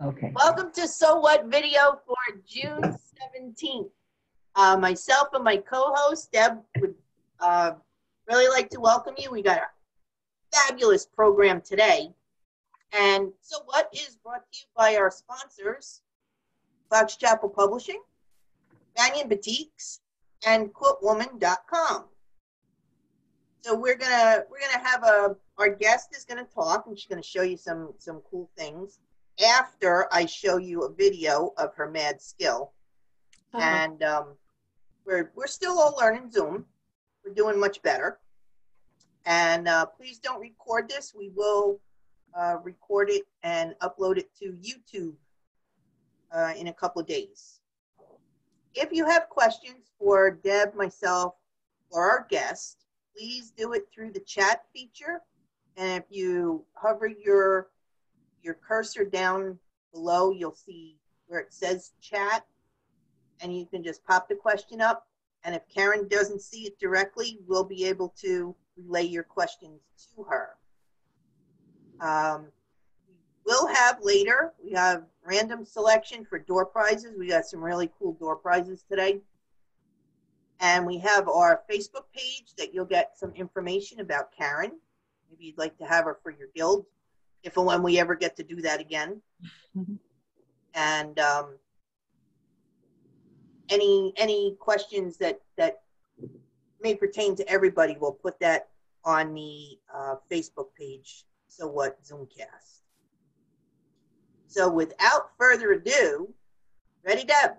Okay. Welcome to So What video for June 17th. Myself and my co-host, Deb, would really like to welcome you. We got a fabulous program today. And So What is brought to you by our sponsors, Fox Chapel Publishing, Banyan Batiks, and QuiltWoman.com. So we're gonna have our guest is gonna talk, and she's gonna show you some cool things after I show you a video of her mad skill. And we're still all learning Zoom. We're doing much better. And please don't record this. We will record it and upload it to YouTube in a couple of days. If you have questions for Deb, myself, or our guest, please do it through the chat feature. And if you hover your cursor down below, you'll see where it says chat, and you can just pop the question up. And if Karen doesn't see it directly, we'll be able to relay your questions to her. We'll have later, we have random selection for door prizes. We got some really cool door prizes today. And we have our Facebook page that you'll get some information about Karen. Maybe you'd like to have her for your guild, if and when we ever get to do that again. Mm-hmm. And any questions that may pertain to everybody, we'll put that on the Facebook page, So What Zoomcast. So without further ado, ready, Deb?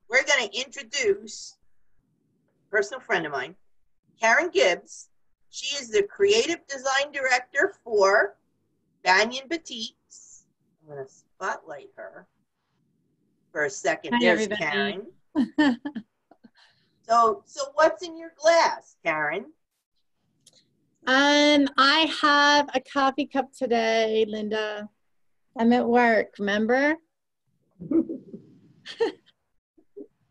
We're going to introduce a personal friend of mine, Karen Gibbs. She is the creative design director for Banyan Batiks. I'm going to spotlight her for a second. Hi, there's everybody. Karen. So what's in your glass, Karen? I have a coffee cup today, Linda. I'm at work, remember?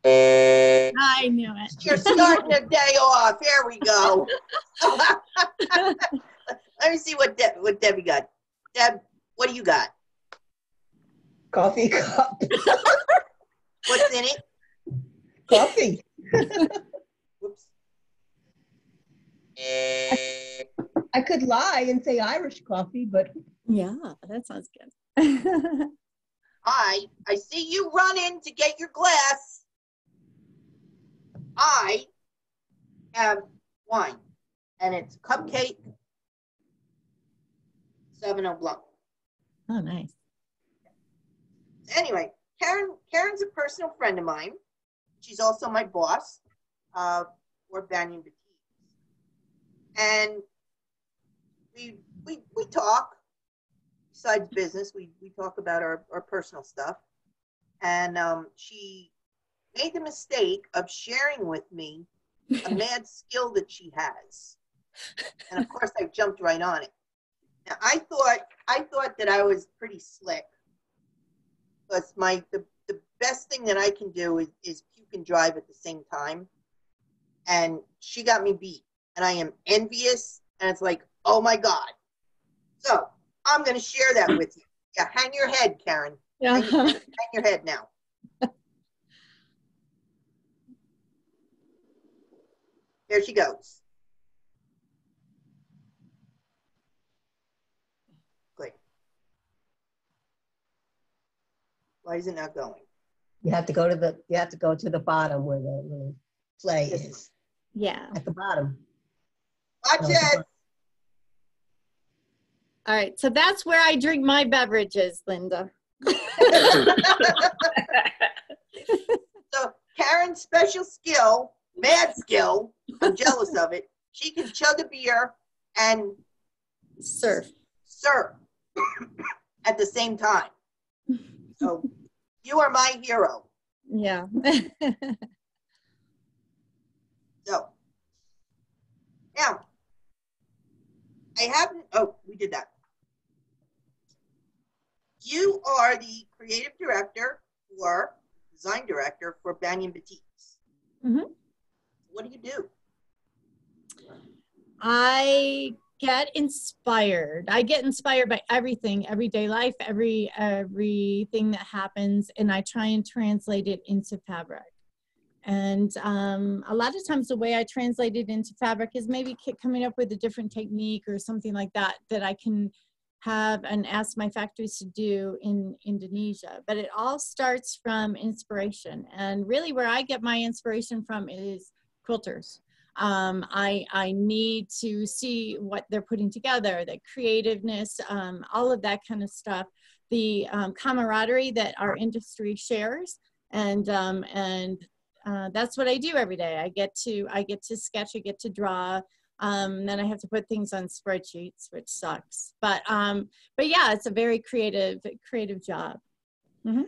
I knew it. You're starting the day off. Here we go. Let me see what Debbie got. Deb, what do you got? Coffee cup. What's in it? Coffee. Whoops. I could lie and say Irish coffee, but Yeah, that sounds good. I see you running to get your glass. I have wine, and it's cupcake Sauvignon Blanc. Oh, nice. Anyway, Karen's a personal friend of mine. She's also my boss for Banyan Batiks. And we talk. Besides business, we talk about our personal stuff. And she made the mistake of sharing with me a mad skill that she has. And of course, I jumped right on it. Now, I thought that I was pretty slick. Because the best thing that I can do is puke and drive at the same time. And she got me beat. And I am envious. And it's like, oh my God. So I'm going to share that with you. Yeah, hang your head, Karen. Yeah. Hang your head now. There she goes. Click. Why is it not going? you have to go to the bottom where the little play is. Yeah. At the bottom. Watch No, it. All right. So that's where I drink my beverages, Linda. So Karen's special skill, mad skill, I'm jealous of it. She can chug a beer and Surf. at the same time. So you are my hero. Yeah. So now I haven't, oh, we did that. You are the creative director or design director for Banyan Batiks. Mm-hmm. What do you do? I get inspired. I get inspired by everything, everyday life, everything that happens, and I try and translate it into fabric. And a lot of times the way I translate it into fabric is maybe coming up with a different technique or something like that that I can have and ask my factories to do in Indonesia. But it all starts from inspiration. And really where I get my inspiration from is quilters. I need to see what they're putting together, the creativeness, all of that kind of stuff, the camaraderie that our industry shares, and that's what I do every day. I get to sketch, I get to draw. Then I have to put things on spreadsheets, which sucks. But yeah, it's a very creative job. Mm-hmm.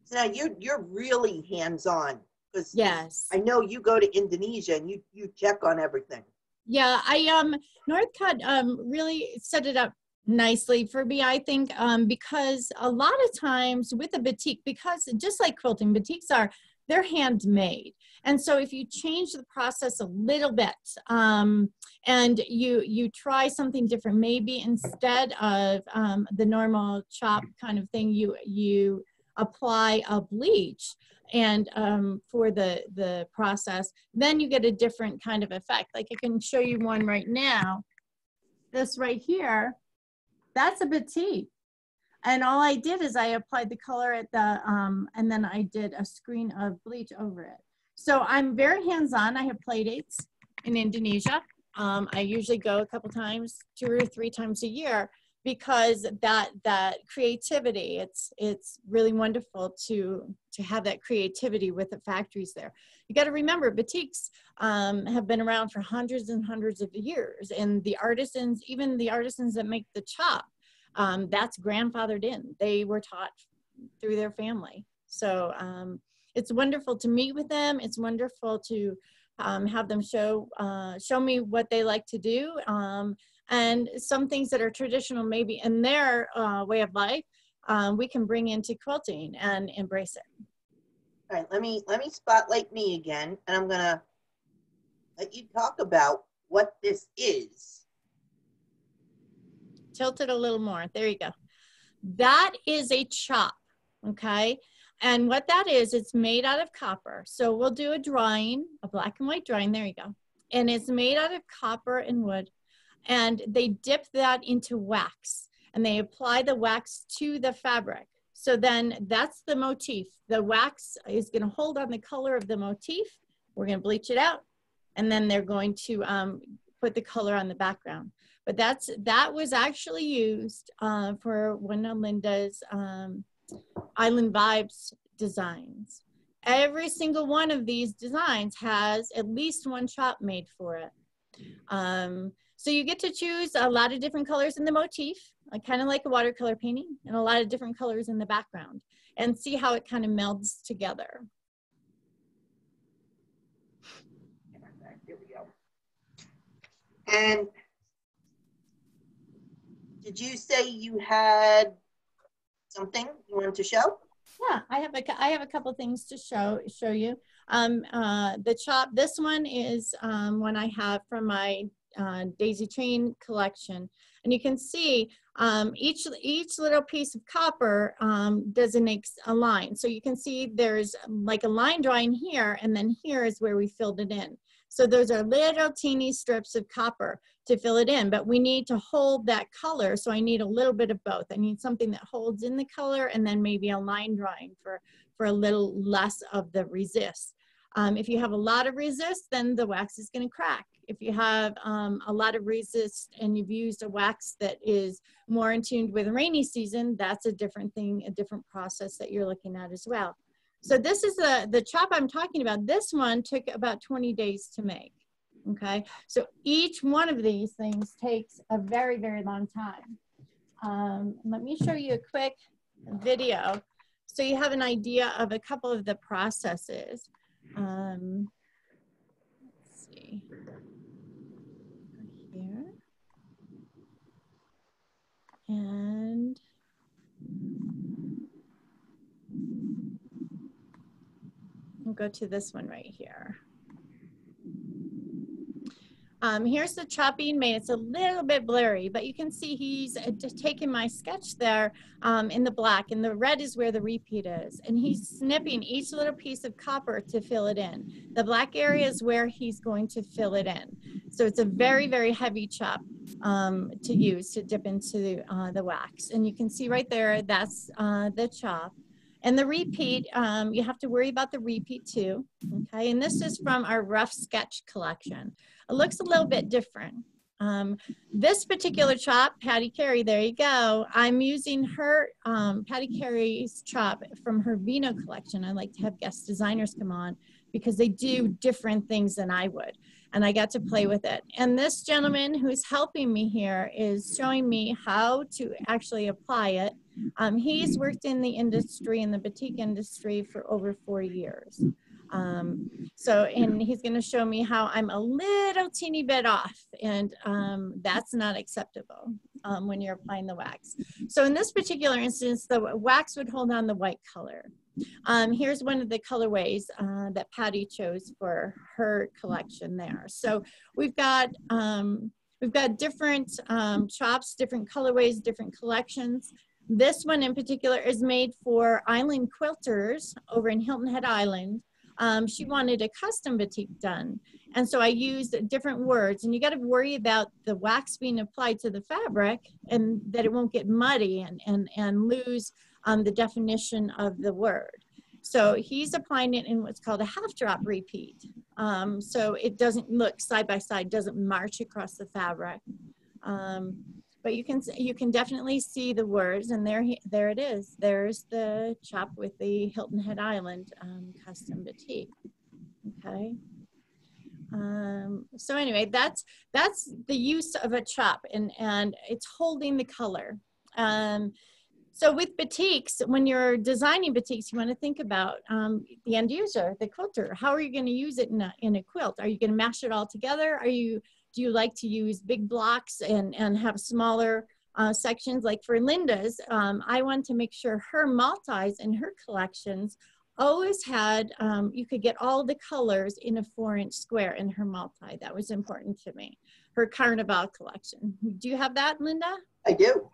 So now you're really hands-on, because yes, I know you go to Indonesia and you check on everything. Yeah, Northcutt really set it up nicely for me, I think, because a lot of times with a batik, because just like quilting, batiks they're handmade. And so if you change the process a little bit and you try something different, maybe instead of the normal chop kind of thing, you apply a bleach and for the process, then you get a different kind of effect. Like I can show you one right now. This right here, that's a batik. And all I did is I applied the color at the, and then I did a screen of bleach over it. So I'm very hands-on. I have play dates in Indonesia. I usually go a couple times, 2 or 3 times a year, because that creativity, it's really wonderful to have that creativity with the factories there. You got to remember, batiks have been around for hundreds and hundreds of years, and the artisans, even the artisans that make the chop, that's grandfathered in. They were taught through their family. So it's wonderful to meet with them. It's wonderful to have them show me what they like to do. And some things that are traditional maybe in their way of life, we can bring into quilting and embrace it. All right, let me spotlight me again, and I'm gonna let you talk about what this is. Tilt it a little more. There you go. That is a chop, okay? And what that is, it's made out of copper. So we'll do a drawing, a black and white drawing. There you go. And it's made out of copper and wood. And they dip that into wax, and they apply the wax to the fabric. So then that's the motif. The wax is going to hold on the color of the motif. We're going to bleach it out, and then they're going to put the color on the background. But that was actually used for one of Linda's Island Vibes designs. Every single one of these designs has at least one chop made for it. So you get to choose a lot of different colors in the motif, kind of like a watercolor painting, and a lot of different colors in the background, and see how it kind of melds together. Here we go. And did you say you had something you wanted to show? Yeah, I have a couple things to show you. The chop, this one is one I have from my daisy chain collection, and you can see each little piece of copper designates a line. So you can see there's like a line drawing here, and then here is where we filled it in. So those are little teeny strips of copper to fill it in, but we need to hold that color. So I need a little bit of both. I need something that holds in the color, and then maybe a line drawing for a little less of the resist. If you have a lot of resist, then the wax is going to crack. If you have a lot of resist and you've used a wax that is more in tune with rainy season, that's a different thing, a different process that you're looking at as well. So this is the chop I'm talking about. This one took about 20 days to make. Okay, so each one of these things takes a very, very long time. Let me show you a quick video so you have an idea of a couple of the processes. Let's see. Here. And we'll go to this one right here. Here's the chop being made. It's a little bit blurry, but you can see he's taking my sketch there in the black, and the red is where the repeat is. And he's snipping each little piece of copper to fill it in. The black area is where he's going to fill it in. So it's a very, very heavy chop to use to dip into the wax. And you can see right there, that's the chop. And the repeat, you have to worry about the repeat too, okay? And this is from our rough sketch collection. It looks a little bit different. This particular chop, Patty Carey, there you go. I'm using her, Patty Carey's chop from her Vino collection. I like to have guest designers come on because they do different things than I would. And I got to play with it. And this gentleman who's helping me here is showing me how to actually apply it. He's worked in the industry, in the batik industry, for over 4 years. And he's going to show me how I'm a little teeny bit off, and that's not acceptable when you're applying the wax. So in this particular instance, the wax would hold on the white color. Here's one of the colorways that Patty chose for her collection there. So we've got different chops, different colorways, different collections. This one in particular is made for island quilters over in Hilton Head Island. She wanted a custom batik done. And so I used different words, and you got to worry about the wax being applied to the fabric and that it won't get muddy and lose the definition of the word. So he's applying it in what's called a half drop repeat. So it doesn't look side by side, doesn't march across the fabric. But you can definitely see the words, and there it is. There's the chop with the Hilton Head Island custom batik. Okay. So anyway, that's the use of a chop, and it's holding the color. So with batiks, when you're designing batiks, you want to think about the end user, the quilter. How are you going to use it in a quilt? Are you going to mash it all together? Do you like to use big blocks and have smaller sections? Like for Linda's, I want to make sure her multis in her collections always had, you could get all the colors in a 4-inch square in her multi. That was important to me. Her Carnival collection. Do you have that, Linda? I do.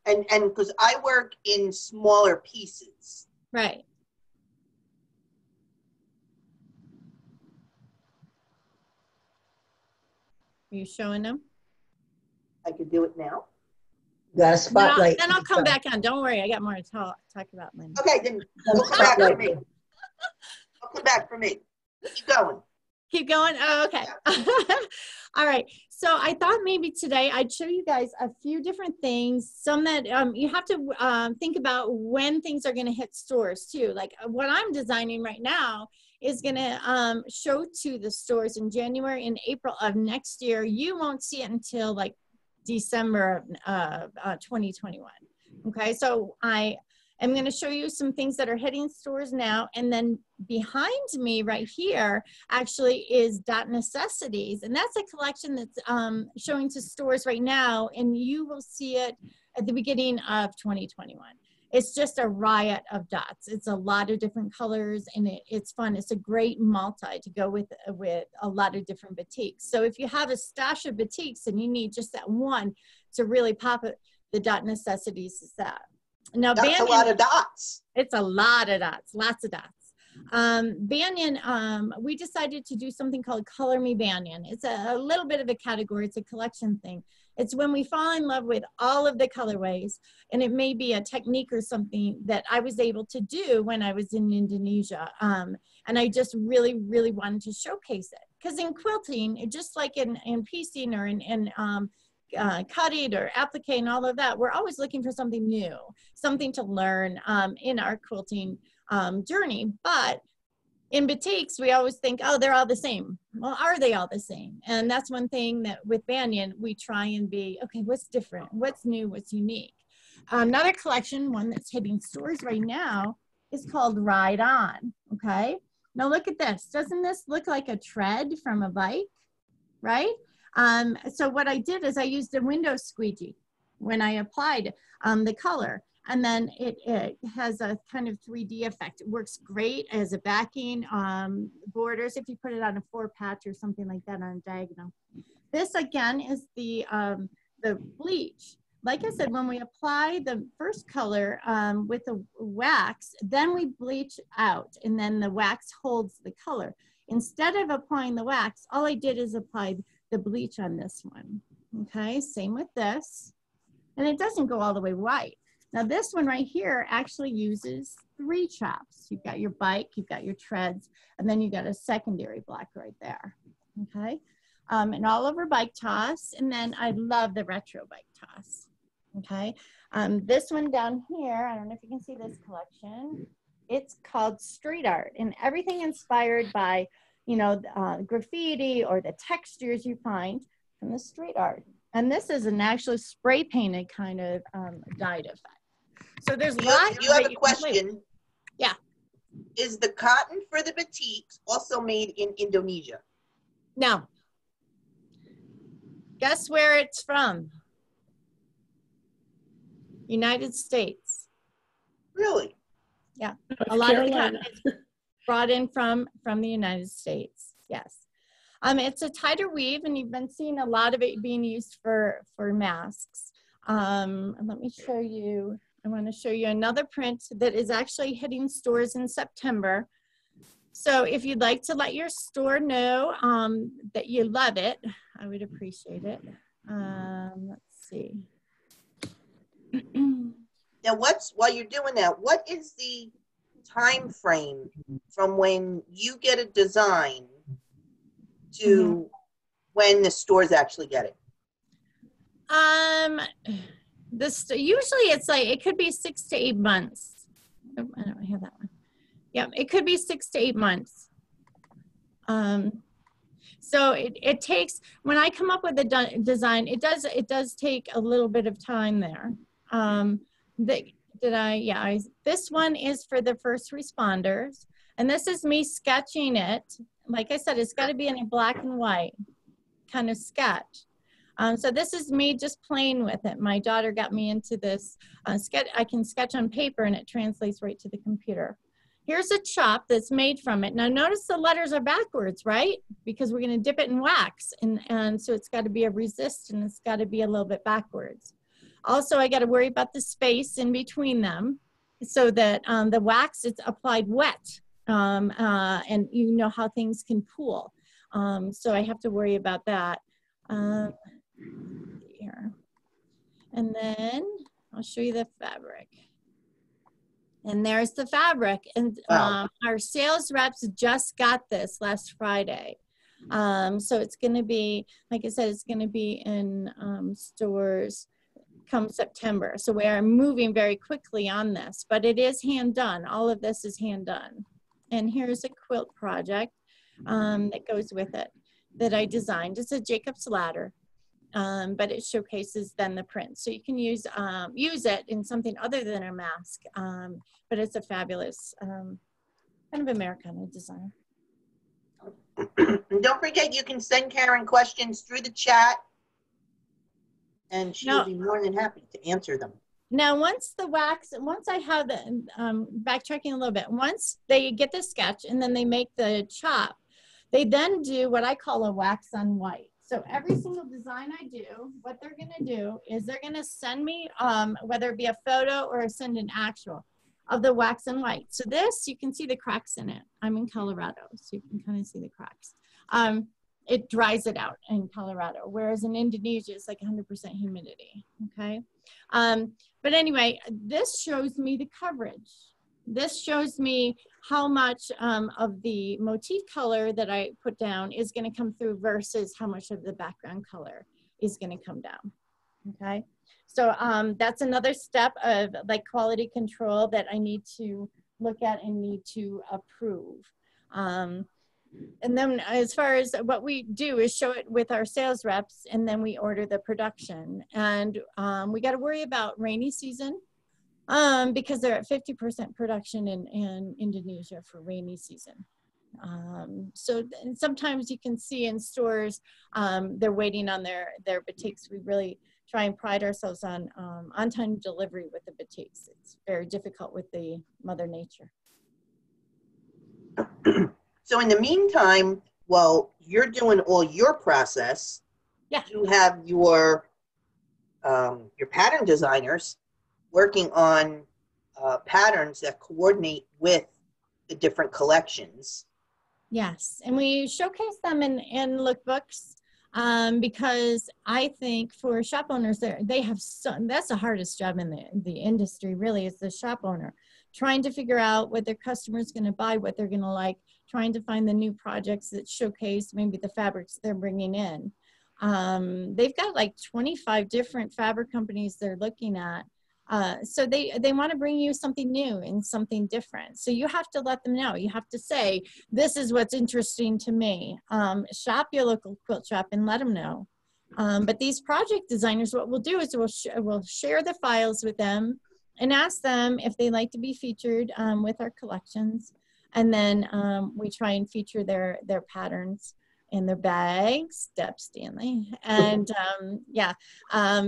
And because I work in smaller pieces. Right. Are you showing them? I could do it now. Got a spotlight. Then I'll come back on. Don't worry, I got more to talk about, Linda. Okay, then we'll come back for me. I'll come back for me. Keep going. Keep going? Oh, okay. All right. So I thought maybe today I'd show you guys a few different things, some that you have to think about when things are going to hit stores too. Like what I'm designing right now is going to show to the stores in January and April of next year. You won't see it until like December of 2021. Okay, so I am going to show you some things that are hitting stores now, and then behind me right here actually is Dot Necessities, and that's a collection that's showing to stores right now, and you will see it at the beginning of 2021. It's just a riot of dots. It's a lot of different colors, and it's fun. It's a great multi to go with a lot of different batiks. So if you have a stash of batiks and you need just that one to really pop it, the Dot Necessities is that. Now, That's Banyan, a lot of dots. It's a lot of dots, lots of dots. Banyan, we decided to do something called Color Me Banyan. It's a little bit of a category. It's a collection thing. It's when we fall in love with all of the colorways, and it may be a technique or something that I was able to do when I was in Indonesia. And I just really, really wanted to showcase it. Because in quilting, just like in piecing or in cutting or applique and all of that, we're always looking for something new, something to learn in our quilting journey. But in batiks, we always think, oh, they're all the same. Well, are they all the same? And that's one thing that with Banyan, we try and be, okay, what's different? What's new? What's unique? Another collection, one that's hitting stores right now, is called Ride On, okay? Now look at this. Doesn't this look like a tread from a bike, right? So what I did is I used a window squeegee when I applied the color. And then it has a kind of 3D effect. It works great as a backing borders if you put it on a 4-patch or something like that on a diagonal. This again is the bleach. Like I said, when we apply the first color with the wax, then we bleach out and then the wax holds the color. Instead of applying the wax, all I did is apply the bleach on this one. Okay, same with this. And it doesn't go all the way white. Now this one right here actually uses 3 chops. You've got your bike, you've got your treads, and then you got a secondary black right there, okay? And all over bike toss, and then I love the retro bike toss, okay? This one down here, I don't know if you can see this collection, it's called street art, and everything inspired by, you know, graffiti or the textures you find from the street art. And this is an actually spray painted kind of dyed effect. So there's lots. You have a question. Yeah. Is the cotton for the batiks also made in Indonesia? No. Guess where it's from? United States. Really? Yeah. A lot of the cotton is brought in from the United States. Yes. It's a tighter weave, and you've been seeing a lot of it being used for masks. And let me show you. I want to show you another print that is actually hitting stores in September. So if you'd like to let your store know that you love it, I would appreciate it. Let's see. Now, while you're doing that, what is the time frame from when you get a design to when the stores actually get it? Usually it's like, it could be 6 to 8 months. Oh, I don't have that one. Yeah, it could be 6 to 8 months. So it takes, when I come up with a design, it does take a little bit of time there. This one is for the first responders, and this is me sketching it. Like I said, it's got to be in a black and white kind of sketch. So this is me just playing with it. My daughter got me into this sketch. I can sketch on paper and it translates right to the computer. Here's a chop that's made from it. Now notice the letters are backwards, right? Because we're going to dip it in wax. And so it's got to be a resist, and it's got to be a little bit backwards. Also, I got to worry about the space in between them so that the wax is applied wet. And you know how things can pool. So I have to worry about that. Here. And then I'll show you the fabric. And there's the fabric. And wow. Our sales reps just got this last Friday. So it's going to be, like I said, it's going to be in stores come September. So we are moving very quickly on this, but it is hand done. All of this is hand done. And here's a quilt project that goes with it that I designed. It's a Jacob's ladder, but it showcases then the print. So you can use it in something other than a mask, but it's a fabulous kind of Americana design. And don't forget, you can send Karen questions through the chat, and she'll be more than happy to answer them. Now, once I have the, backtracking a little bit, once they get the sketch and then they make the chop, they then do what I call a wax on white. So every single design I do, what they're going to do is they're going to send me, whether it be a photo or send an actual of the wax on white. So this, you can see the cracks in it. I'm in Colorado, so you can kind of see the cracks. It dries it out in Colorado, whereas in Indonesia, it's like 100% humidity, okay? But anyway, this shows me the coverage. This shows me how much of the motif color that I put down is going to come through versus how much of the background color is going to come down, okay? So that's another step of like quality control that I need to look at and need to approve. And then as far as what we do is show it with our sales reps, and then we order the production. And we got to worry about rainy season because they're at 50% production in Indonesia for rainy season. So sometimes you can see in stores, they're waiting on their batiks. We really try and pride ourselves on on-time delivery with the batiks. It's very difficult with the Mother Nature. So in the meantime, while you're doing all your process, Yeah. you have your pattern designers working on patterns that coordinate with the different collections. Yes, and we showcase them in lookbooks because I think for shop owners, they have that's the hardest job in the industry, really, is the shop owner. Trying to figure out what their customer's going to buy, what they're going to like, trying to find the new projects that showcase maybe the fabrics they're bringing in. They've got like 25 different fabric companies they're looking at. So they want to bring you something new and something different. So you have to let them know. You have to say, this is what's interesting to me. Shop your local quilt shop and let them know. But these project designers, what we'll do is we'll share the files with them and ask them if they like to be featured with our collections. And then we try and feature their patterns in their bags, Deb Stanley, and yeah,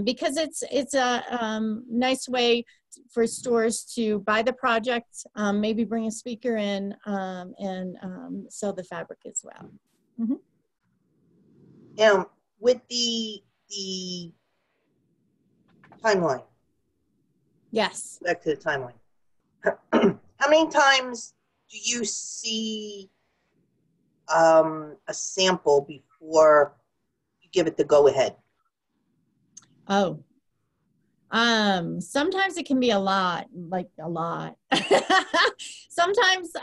because it's a nice way for stores to buy the project, maybe bring a speaker in, and sell the fabric as well. Mm-hmm. Now, with the timeline. Yes. Back to the timeline. How many times do you see a sample before you give it the go-ahead? Oh, sometimes it can be a lot, like a lot. Sometimes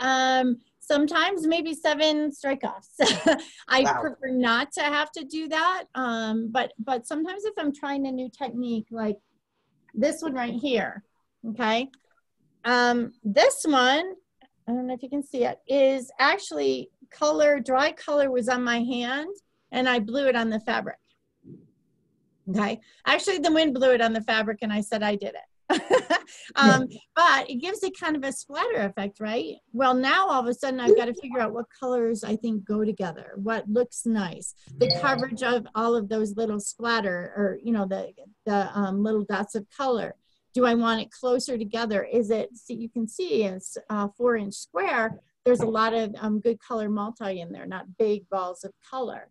maybe 7 strike-offs. I prefer not to have to do that. But sometimes if I'm trying a new technique, like this one right here, okay? This one, I don't know if you can see it, is actually dry color was on my hand and I blew it on the fabric. Okay. Actually, the wind blew it on the fabric and I said I did it. But it gives it kind of a splatter effect, right? Well, now all of a sudden I've got to figure out what colors I think go together, what looks nice, the coverage of all of those little splatter, or, you know, the little dots of color. Do I want it closer together? Is it, see, you can see it's a 4-inch square. There's a lot of good color multi in there, not big balls of color,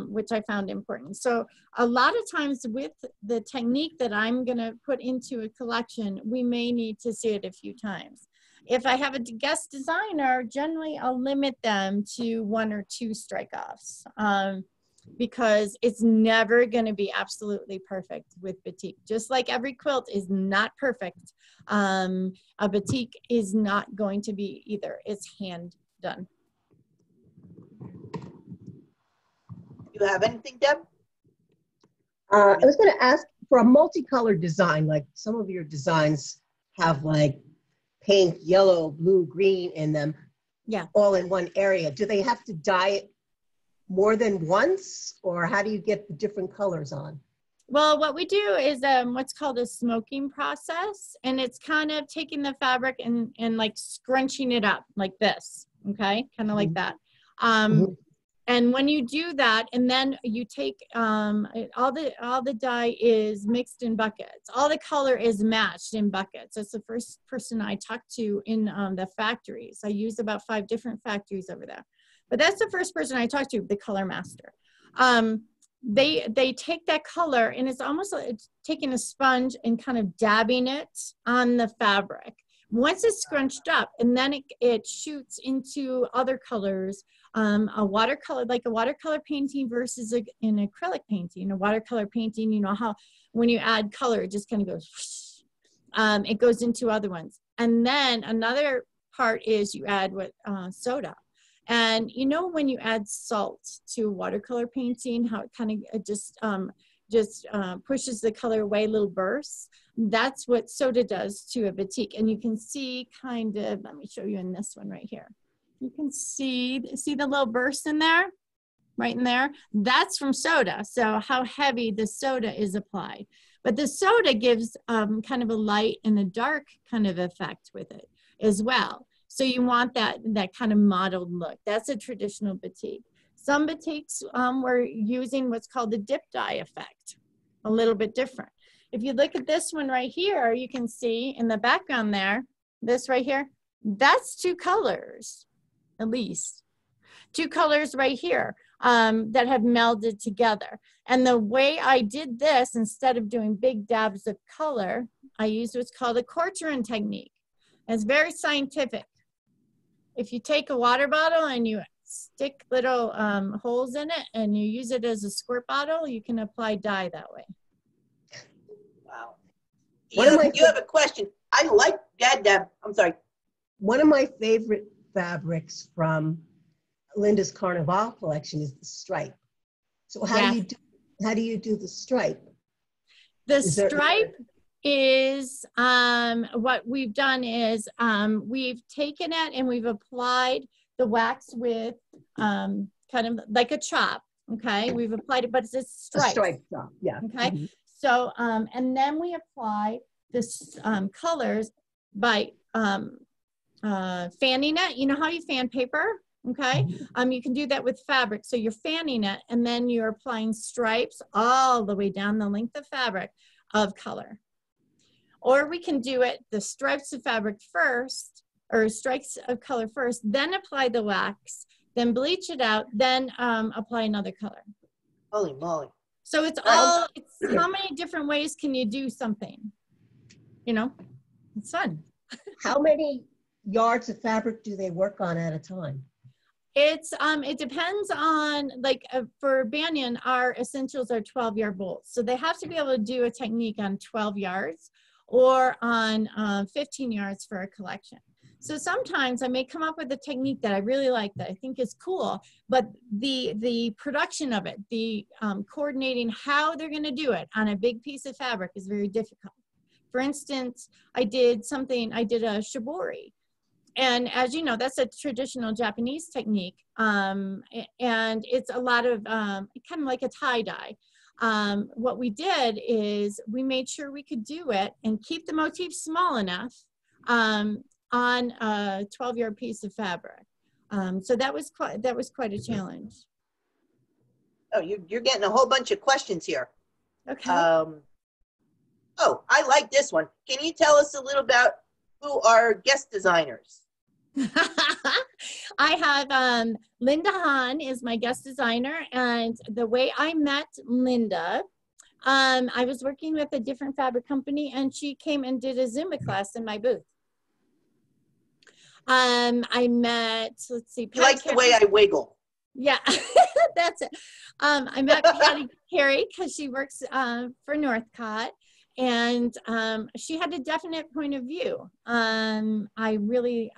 which I found important. So a lot of times with the technique that I'm gonna put into a collection, we may need to see it a few times. If I have a guest designer, generally I'll limit them to 1 or 2 strike-offs. Because it's never going to be absolutely perfect with batik. Just like every quilt is not perfect, a batik is not going to be either. It's hand done. You have anything, Deb? I was going to ask for a multicolored design, like some of your designs have like pink, yellow, blue, green in them, all in one area. Do they have to dye it more than once, or how do you get the different colors on? Well, what we do is what's called a smoking process, and it's kind of taking the fabric and like scrunching it up like this, okay, kind of like that. And when you do that, and then you take all the dye is mixed in buckets. All the color is matched in buckets. That's the first person I talked to in the factories. I use about 5 different factories over there. But that's the first person I talked to, the color master. They take that color, and it's almost like it's taking a sponge and kind of dabbing it on the fabric. Once it's scrunched up, and then it shoots into other colors, a watercolor, like a watercolor painting versus an acrylic painting. A watercolor painting, you know how when you add color, it just kind of goes, it goes into other ones. And then another part is you add soda. And you know when you add salt to watercolor painting, how it kind of just pushes the color away, little bursts. That's what soda does to a batik. And you can see kind of, let me show you in this one right here. You can see the little bursts in there, right in there? That's from soda. So how heavy the soda is applied. But the soda gives kind of a light and a dark kind of effect with it as well. So you want that kind of mottled look. That's a traditional batik. Some batiks were using what's called the dip dye effect. a little bit different. If you look at this one right here, you can see in the background there, this right here, that's 2 colors, at least. 2 colors right here that have melded together. And the way I did this, instead of doing big dabs of color, I used what's called a quartering technique. And it's very scientific. If you take a water bottle and you stick little holes in it and you use it as a squirt bottle, you can apply dye that way. Wow. You have a question. I like that, Deb. I'm sorry. One of my favorite fabrics from Linda's Carnival collection is the stripe. So how do you do the stripe? The stripe is what we've done is we've taken it and we've applied the wax with kind of like a chop. Okay, we've applied it, but it's a stripe. A stripe chop, yeah. Okay, mm-hmm. So and then we apply this colors by fanning it. You know how you fan paper? Okay, you can do that with fabric. So you're fanning it and then you're applying stripes all the way down the length of fabric of color. Or we can do it the stripes of fabric first, or stripes of color first, then apply the wax, then bleach it out, then apply another color. Holy moly. So it's all, it's how many different ways can you do something? You know, it's fun. How many yards of fabric do they work on at a time? It's it depends on, like for Banyan, our essentials are 12-yard bolts. So they have to be able to do a technique on 12 yards or on 15 yards for a collection. So sometimes I may come up with a technique that I really like, that I think is cool, but the production of it, the coordinating how they're going to do it on a big piece of fabric is very difficult. For instance, I did a shibori. And as you know, that's a traditional Japanese technique. And it's a lot of kind of like a tie-dye. What we did is we made sure we could do it and keep the motif small enough on a 12-yard piece of fabric. So that was quite a challenge. Oh, you're getting a whole bunch of questions here. Okay. Oh, I like this one. Can you tell us a little about who are guest designers? I have Linda Hahn is my guest designer, and the way I met Linda, I was working with a different fabric company, and she came and did a Zumba class in my booth. I met, let's see. She likes the way I wiggle. Yeah, that's it. I met Patty Carey because she works for Northcott. And she had a definite point of view. I really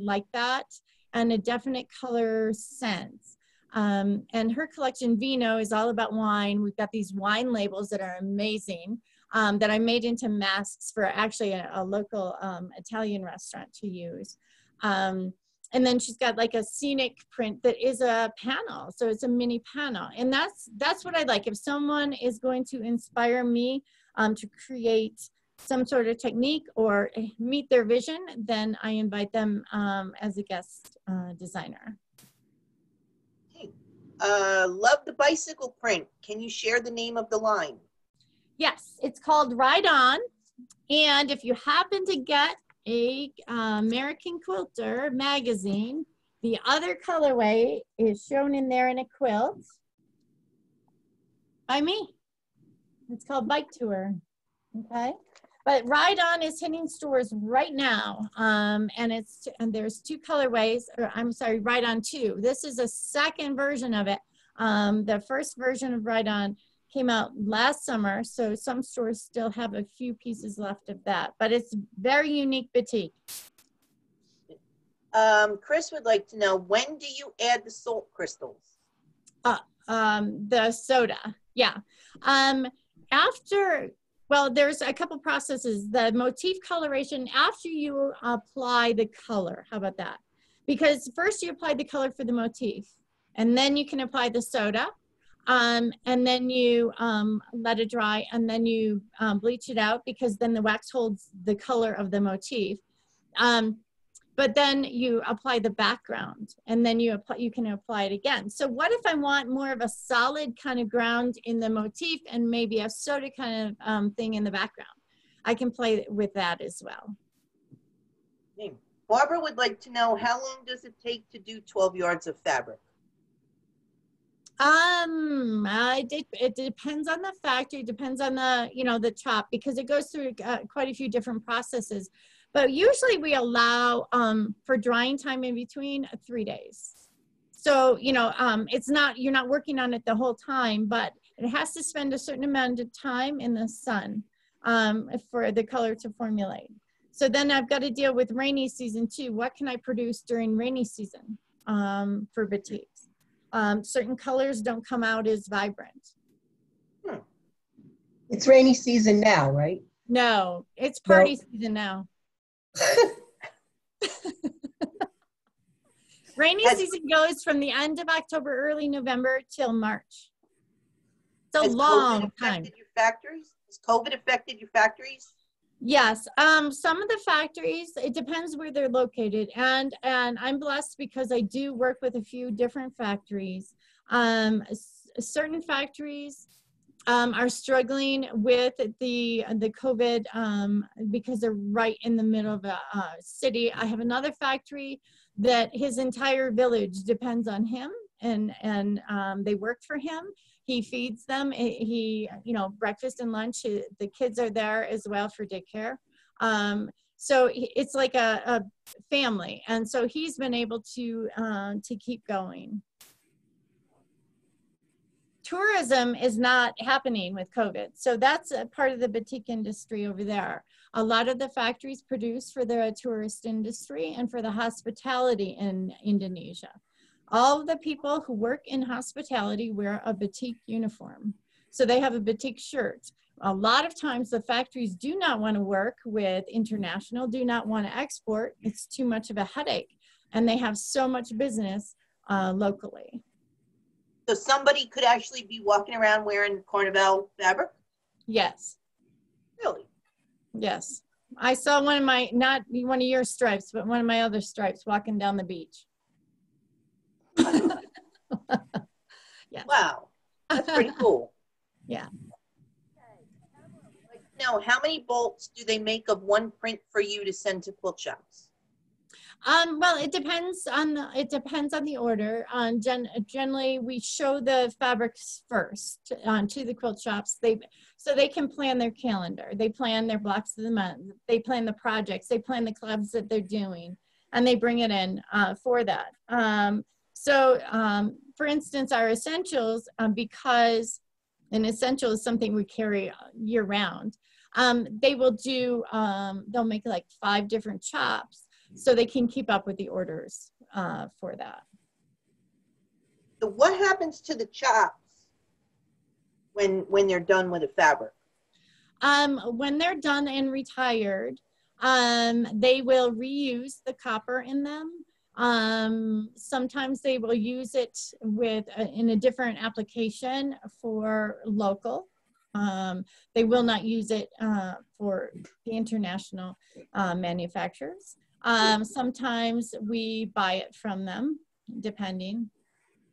like that, and a definite color sense. And her collection, Vino, is all about wine. We've got these wine labels that are amazing that I made into masks for actually a local Italian restaurant to use. And then she's got like a scenic print that is a panel. So it's a mini panel. And that's what I like. If someone is going to inspire me to create some sort of technique or meet their vision, then I invite them as a guest designer. Hey, love the bicycle print. Can you share the name of the line? Yes, it's called Ride On. And if you happen to get a American Quilter magazine, the other colorway is shown in there in a quilt by me. It's called Bike Tour, okay? But Ride On is hitting stores right now, and there's 2 colorways, or I'm sorry, Ride On 2. This is a second version of it. The first version of Ride On came out last summer, so some stores still have a few pieces left of that, but it's very unique batik. Chris would like to know, when do you add the salt crystals? The soda, yeah. Well, there's a couple processes. The motif coloration, after you apply the color, how about that? Because first you apply the color for the motif, and then you can apply the soda, and then you let it dry, and then you bleach it out, because then the wax holds the color of the motif. but then you apply the background, and then you can apply it again. So what if I want more of a solid kind of ground in the motif and maybe a soda kind of thing in the background? I can play with that as well. Barbara would like to know, how long does it take to do 12 yards of fabric? It depends on the factory, depends on the, you know, the chop, because it goes through quite a few different processes. But usually we allow for drying time in between 3 days. So, you know, it's not, you're not working on it the whole time, but it has to spend a certain amount of time in the sun for the color to formulate. So then I've got to deal with rainy season too. What can I produce during rainy season for batiks? Certain colors don't come out as vibrant. It's rainy season now, right? No, it's party season now. Rainy season goes from the end of October, early November till March. It's a long time. Your factories? Has COVID affected your factories? Yes, some of the factories, it depends where they're located, and I'm blessed because I do work with a few different factories. Certain factories are struggling with the COVID because they're right in the middle of a city. I have another factory that his entire village depends on him, and they work for him. He feeds them. He, you know, breakfast and lunch. The kids are there as well for daycare. So it's like a family, and so he's been able to keep going. Tourism is not happening with COVID, so that's a part of the batik industry over there. A lot of the factories produce for the tourist industry and for the hospitality in Indonesia. All of the people who work in hospitality wear a batik uniform. So they have a batik shirt. A lot of times the factories do not want to work with international, do not want to export. It's too much of a headache. And they have so much business locally. So somebody could actually be walking around wearing Carnival fabric? Yes. Really? Yes. I saw one of my, not one of your stripes, but one of my other stripes walking down the beach. Yeah. Wow, that's pretty cool. Yeah. Now, how many bolts do they make of one print for you to send to quilt shops? Well, it depends on the order. Generally, we show the fabrics first to the quilt shops. So they can plan their calendar. They plan their blocks of the month. They plan the projects. They plan the clubs that they're doing, and they bring it in for that. For instance, our essentials, because an essential is something we carry year round, they will do, they'll make like 5 different chops so they can keep up with the orders for that. So what happens to the chops when they're done with the fabric? When they're done and retired, they will reuse the copper in them. Sometimes they will use it with in a different application for local. They will not use it for the international manufacturers. Sometimes we buy it from them, depending.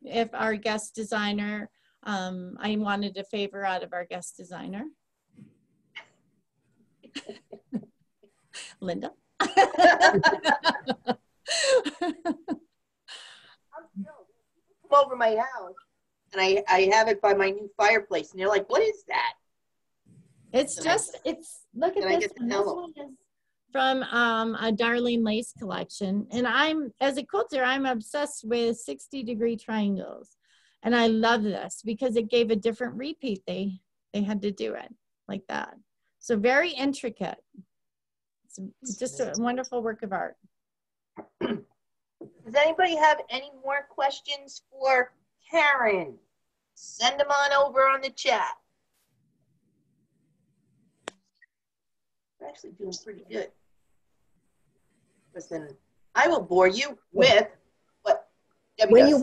If our guest designer, I wanted a favor out of our guest designer. Linda. Come over my house and I have it by my new fireplace and they're like, what is that? It's just, look at this one. This one is from a Darling Lace collection. And as a quilter, I'm obsessed with 60-degree triangles. And I love this because it gave a different repeat. They had to do it like that. So very intricate. It's just a wonderful work of art. Does anybody have any more questions for Karen? Send them on over on the chat. We're actually doing pretty good. Listen, I will bore you with what Debbie does.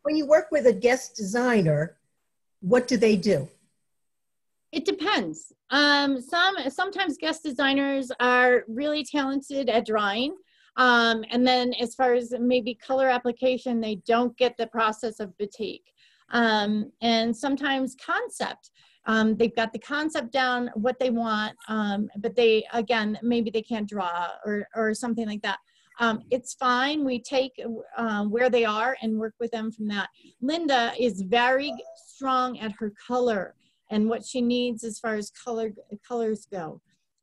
When you work with a guest designer, what do they do? It depends. Sometimes guest designers are really talented at drawing. And then as far as maybe color application, they don't get the process of batik. And sometimes concept. They've got the concept down, what they want, but they, again, maybe they can't draw or something like that. It's fine. We take where they are and work with them from that. Linda is very strong at her color and what she needs as far as colors go.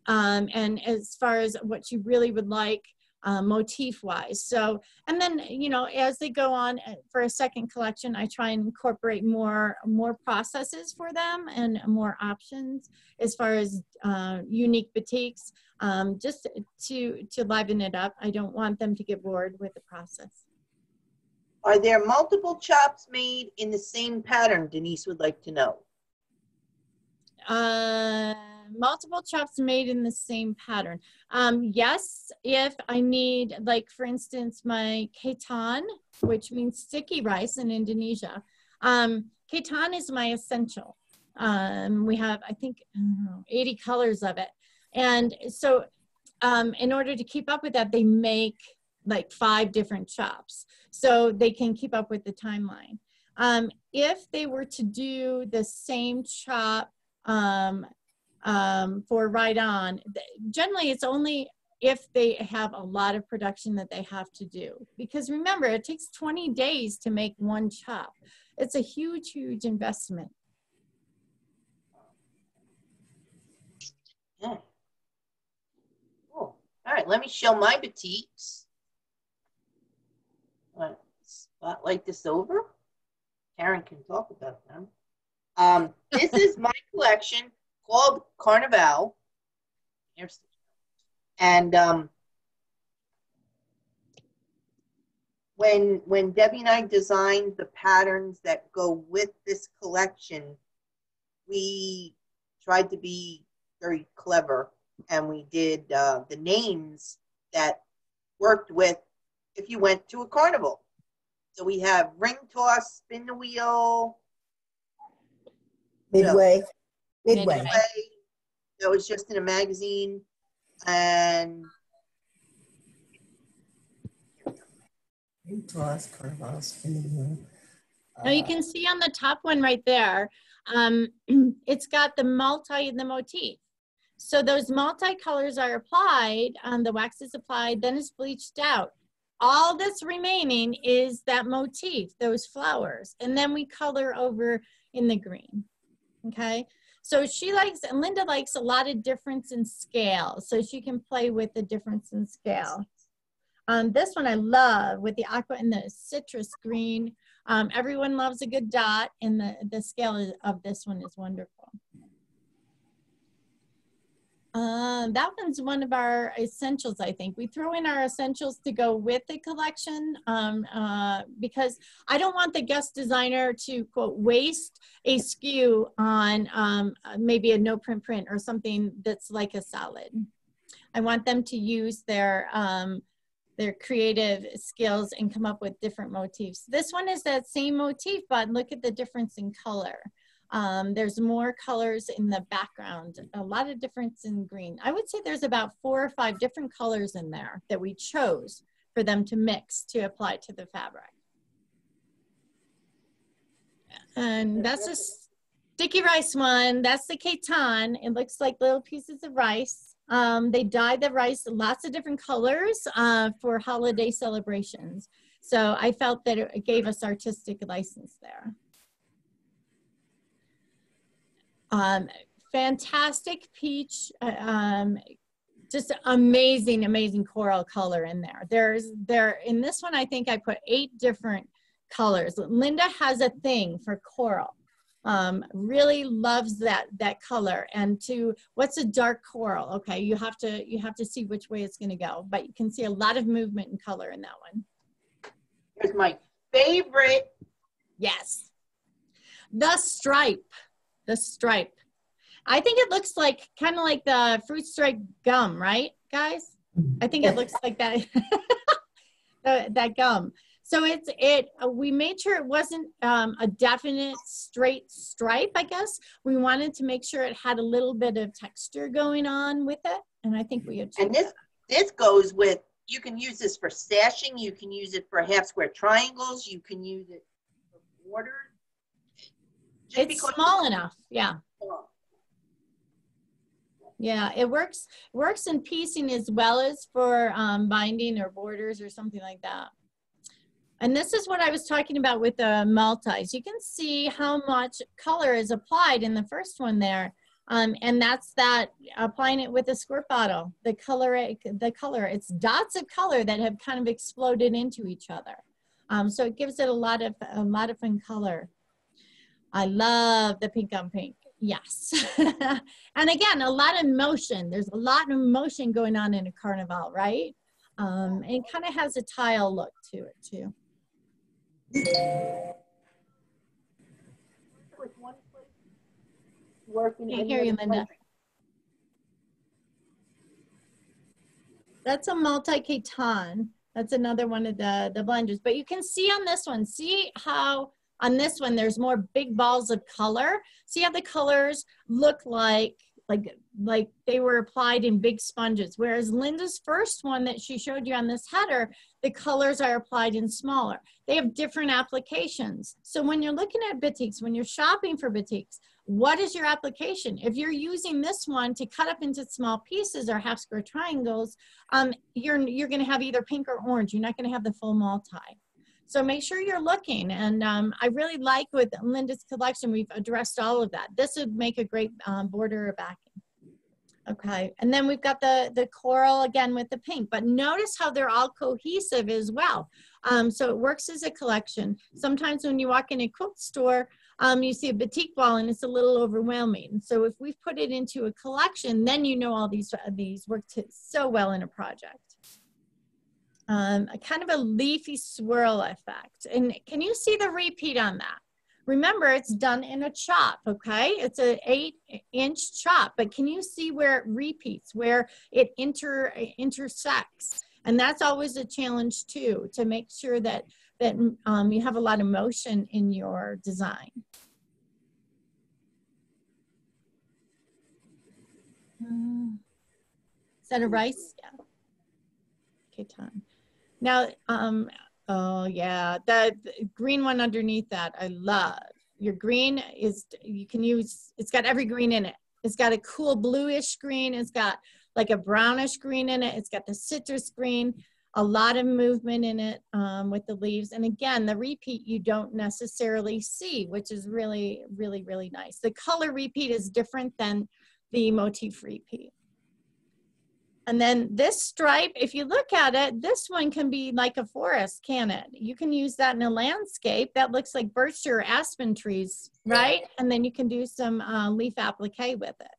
And as far as what she really would like motif wise. So, and then, you know, as they go on for a second collection, I try and incorporate more processes for them and more options as far as unique batiks, just to liven it up. I don't want them to get bored with the process. Are there multiple chops made in the same pattern? Denise would like to know. Multiple chops made in the same pattern. Yes, if I need, like for instance, my ketan, which means sticky rice in Indonesia. Ketan is my essential. We have, I think, 80 colors of it. And so in order to keep up with that, they make like 5 different chops so they can keep up with the timeline. If they were to do the same chop for right on, generally it's only if they have a lot of production that they have to do, because remember, it takes 20 days to make one chop. It's a huge investment. Yeah. Cool. All right, let me show my batiks. Spotlight this over. Karen can talk about them. This is my collection called Carnival. And when Debbie and I designed the patterns that go with this collection, we tried to be very clever, and we did the names that worked with if you went to a carnival. So we have ring toss, spin the wheel, Midway. That was just in a magazine. And Ring toss, carnival, spin the wheel. Now you can see on the top one right there, it's got the multi and the motif. So those multi-colors are applied, the wax is applied, then it's bleached out. All that's remaining is that motif, those flowers, and then we color over in the green, okay? So she likes, and Linda likes a lot of difference in scale, so she can play with the difference in scale. This one I love with the aqua and the citrus green. Everyone loves a good dot, and the scale of this one is wonderful. That one's one of our essentials, I think. We throw in our essentials to go with the collection because I don't want the guest designer to, quote, waste a SKU on maybe a no print print or something that's like a salad. I want them to use their creative skills and come up with different motifs. This one is that same motif, but look at the difference in color. There's more colors in the background, a lot of difference in green. I would say there's about 4 or 5 different colors in there that we chose for them to mix to apply to the fabric. And that's a sticky rice one. That's the ketan. It looks like little pieces of rice. They dye the rice lots of different colors for holiday celebrations. So I felt that it gave us artistic license there. Fantastic peach, just amazing coral color in there. In this one, I think I put 8 different colors. Linda has a thing for coral. Really loves that color. And what's a dark coral? Okay, you have to see which way it's going to go, but you can see a lot of movement and color in that one. Here's my favorite. Yes, the stripe. The stripe. I think it looks like kind of like the fruit stripe gum, right, guys? I think it looks like that. that gum. So we made sure it wasn't a definite straight stripe, I guess. We wanted to make sure it had a little bit of texture going on with it, and I think we achieved. And this goes with you can use this for stashing. You can use it for half square triangles. You can use it for borders. It's small enough. Yeah. Yeah, it works in piecing as well as for binding or borders or something like that. And this is what I was talking about with the multis. You can see how much color is applied in the first one there. And that's that applying it with a squirt bottle. The color, it's dots of color that have kind of exploded into each other. So it gives it a lot of fun color. I love the pink on pink. Yes. And again, a lot of motion. There's a lot of motion going on in a carnival, right? And it kind of has a tile look to it too. Can't hear you, Linda. That's a multi-Caton. That's another one of the blenders. But you can see on this one, see how on this one there's more big balls of color. See how the colors look like they were applied in big sponges. Whereas Linda's first one that she showed you on this header, the colors are applied in smaller. They have different applications. So when you're looking at batiks, when you're shopping for batiks, what is your application? If you're using this one to cut up into small pieces or half square triangles, you're going to have either pink or orange. You're not going to have the full multi. So make sure you're looking. And I really like with Linda's collection, we've addressed all of that. This would make a great border or backing. Okay, and then we've got the coral again with the pink, but notice how they're all cohesive as well. So it works as a collection. Sometimes when you walk in a quilt store, you see a batik wall and it's a little overwhelming. So if we've put it into a collection, then you know all these work so well in a project. A kind of a leafy swirl effect. And can you see the repeat on that? Remember, it's done in a chop, okay? It's an 8-inch chop, but can you see where it repeats, where it intersects? And that's always a challenge too, to make sure that you have a lot of motion in your design. Is that a rice? Yeah. Okay, Tom. Now, oh yeah, the green one underneath that, I love. Your green is, you can use, it's got every green in it. It's got a cool bluish green. It's got like a brownish green in it. It's got the citrus green, a lot of movement in it with the leaves. And again, the repeat you don't necessarily see, which is really, really, really nice. The color repeat is different than the motif repeat. And then this stripe, if you look at it, this one can be like a forest, can it? You can use that in a landscape. That looks like birch or aspen trees, right? And then you can do some leaf applique with it.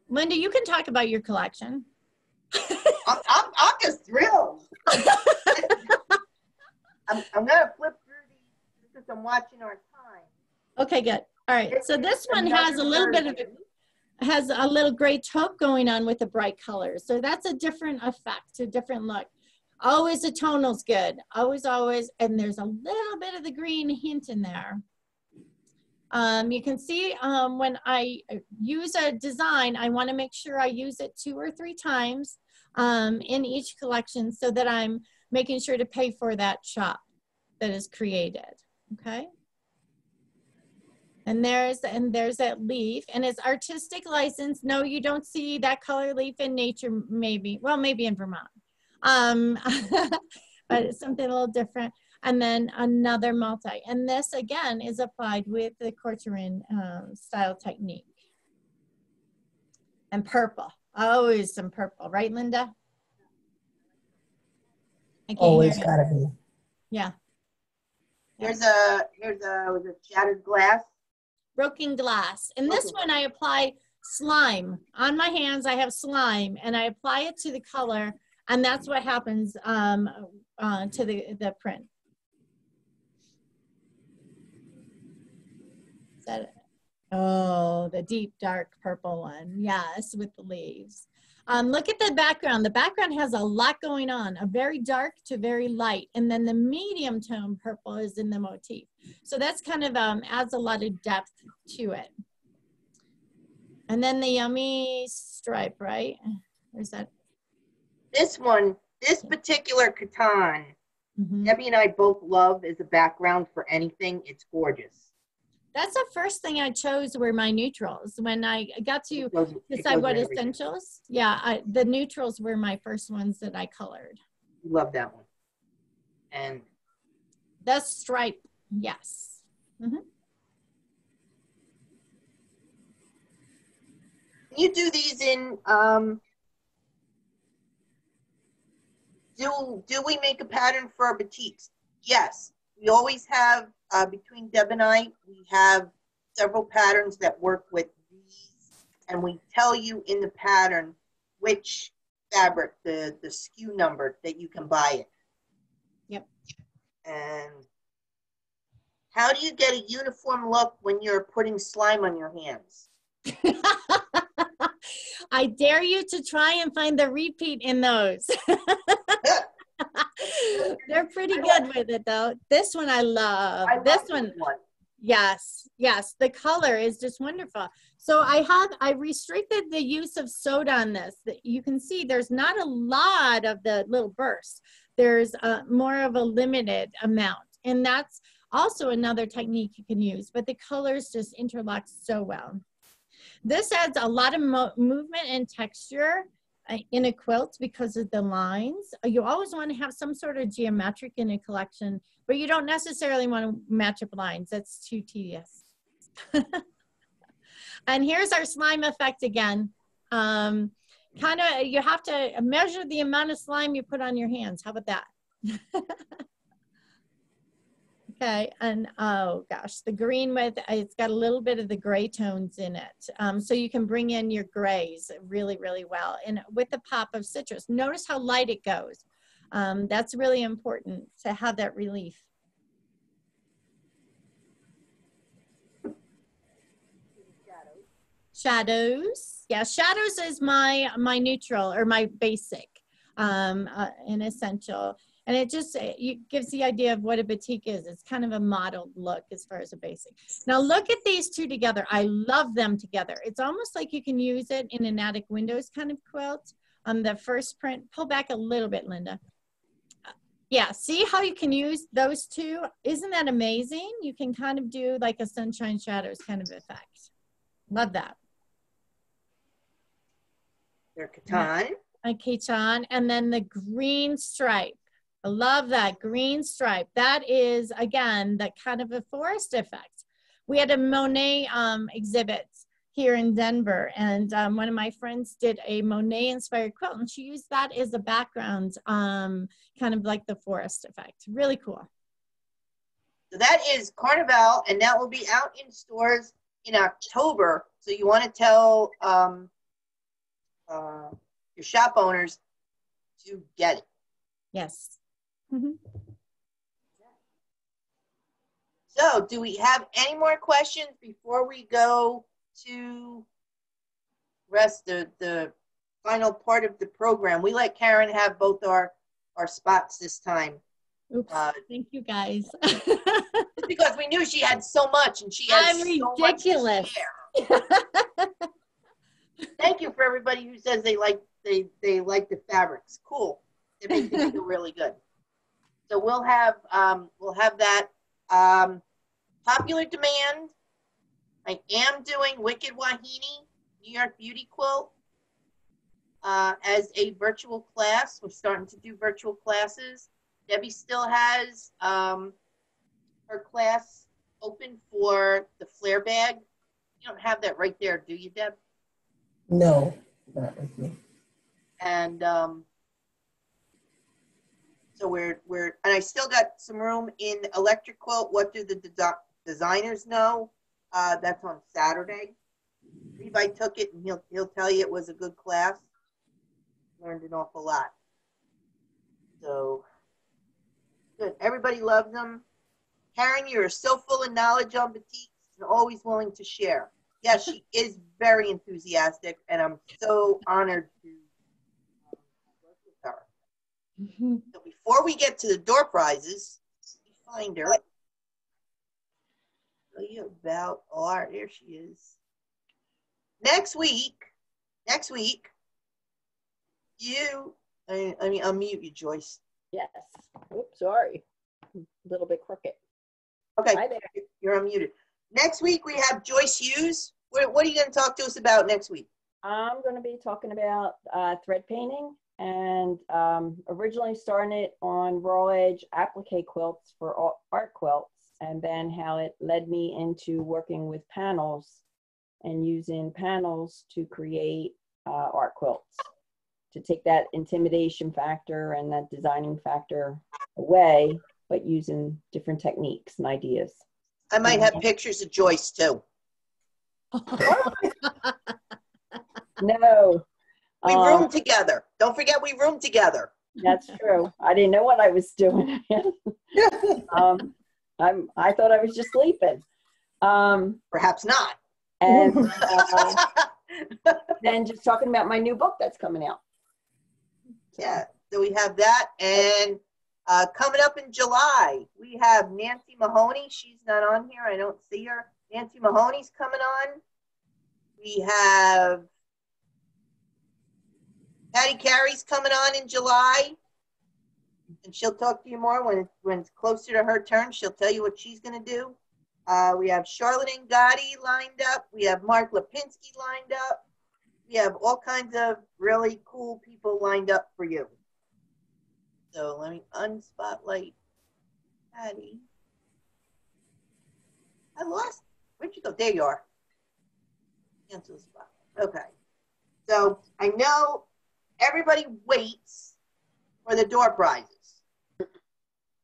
Linda, you can talk about your collection. I'm just thrilled. I'm going to flip through these because I'm watching our time. Okay, good. All right. So this one has a little bit of has a little gray taupe going on with the bright colors. So that's a different effect, a different look. Always the tonal's good. Always, always. And there's a little bit of the green hint in there. You can see when I use a design, I want to make sure I use it 2 or 3 times in each collection so that I'm making sure to pay for that chop that is created. Okay. And there's that leaf, and it's artistic license. No, you don't see that color leaf in nature, maybe. Well, maybe in Vermont. But it's something a little different. And then another multi. And this, again, is applied with the Corcoran style technique. And purple. Always some purple. Right, Linda? Always gotta be. Yeah. Here's a shattered glass. Broken glass. And this one I apply slime. On my hands I have slime and I apply it to the color and that's what happens to the print. Is that it? Oh, the deep dark purple one. Yes, with the leaves. Look at the background. The background has a lot going on, a very dark to very light. And then the medium tone purple is in the motif. So that's kind of adds a lot of depth to it. And then the yummy stripe, right? There's that This particular katan, Debbie and I both love as a background for anything. It's gorgeous. That's the first thing I chose were my neutrals. When I got to decide what essentials, the neutrals were my first ones that I colored. Love that one. And the stripe, yes. You do these in, do we make a pattern for our batiks? Yes. We always have, between Deb and I, we have several patterns that work with these, and we tell you in the pattern which fabric, the SKU number that you can buy it. Yep. And how do you get a uniform look when you're putting slime on your hands? I dare you to try and find the repeat in those. They're pretty good with it though. This one I love. This one. Yes, yes. The color is just wonderful. So I restricted the use of soda on this. You can see there's not a lot of the little bursts. There's more of a limited amount. And that's also another technique you can use, but the colors just interlock so well. This adds a lot of movement and texture in a quilt because of the lines. You always want to have some sort of geometric in a collection, but you don't necessarily want to match up lines. That's too tedious. And here's our slime effect again. You have to measure the amount of slime you put on your hands. How about that? Okay, and oh gosh, the green it's got a little bit of the gray tones in it. So you can bring in your grays really, really well. And with the pop of citrus, notice how light it goes. That's really important to have that relief. Shadows. Yeah, shadows is my neutral or my basic and essential. And it just gives the idea of what a batik is. It's kind of a modeled look as far as a basic. Now look at these two together. I love them together. It's almost like you can use it in an attic windows kind of quilt. On the first print, pull back a little bit, Linda. Yeah, see how you can use those two? Isn't that amazing? You can kind of do like a sunshine shadows kind of effect. Love that. Their katan. A katan, and then the green stripe. I love that green stripe. That is, again, that kind of a forest effect. We had a Monet exhibit here in Denver, and one of my friends did a Monet-inspired quilt, and she used that as a background, kind of like the forest effect. Really cool. So that is Carnival, and that will be out in stores in October. So you want to tell your shop owners to get it. Yes. So do we have any more questions before we go to the final part of the program? We let Karen have both our spots this time. Oops, thank you guys. Because we knew she had so much and she has ridiculous. So much to share. Thank you for everybody who says they like the fabrics. Cool. It makes me feel really good. So we'll have that. Popular demand. I am doing Wicked Wahine New York Beauty Quilt as a virtual class. We're starting to do virtual classes. Debbie still has her class open for the flare bag. You don't have that right there, do you, Deb? No, not with me. And so we're and I still got some room in electric quilt. What do the designers know? That's on Saturday. Levi took it, and he'll tell you it was a good class. Learned an awful lot. So good. Everybody loves them. Karen, you're so full of knowledge on batiks and always willing to share. Yes, she is very enthusiastic, and I'm so honored to work with her. So before we get to the door prizes, let me find her. Tell you about there she is. Next week, I mean, unmute you, Joyce. Yes. Oops, sorry. A little bit crooked. Okay, Hi there. you're unmuted. Next week we have Joyce Hughes. What are you going to talk to us about next week? I'm going to be talking about thread painting and originally starting it on raw edge applique quilts for art quilts, and then how it led me into working with panels and using panels to create art quilts, to take that intimidation factor and that designing factor away, but using different techniques and ideas. I might have pictures of Joyce too. No. We roomed together. Don't forget we roomed together. That's true. I didn't know what I was doing. I thought I was just sleeping. Perhaps not. And then just talking about my new book that's coming out. Yeah, so we have that. And coming up in July, we have Nancy Mahoney. She's not on here. I don't see her. Nancy Mahoney's coming on. We have Patty Carey's coming on in July. And she'll talk to you more when it's closer to her turn. She'll tell you what she's going to do. We have Charlotte Gotti lined up. We have Mark Lipinski lined up. We have all kinds of really cool people lined up for you. So let me unspotlight Patty. I lost. Where'd you go? There you are. Cancel the spotlight. Okay. So I know everybody waits for the door prizes.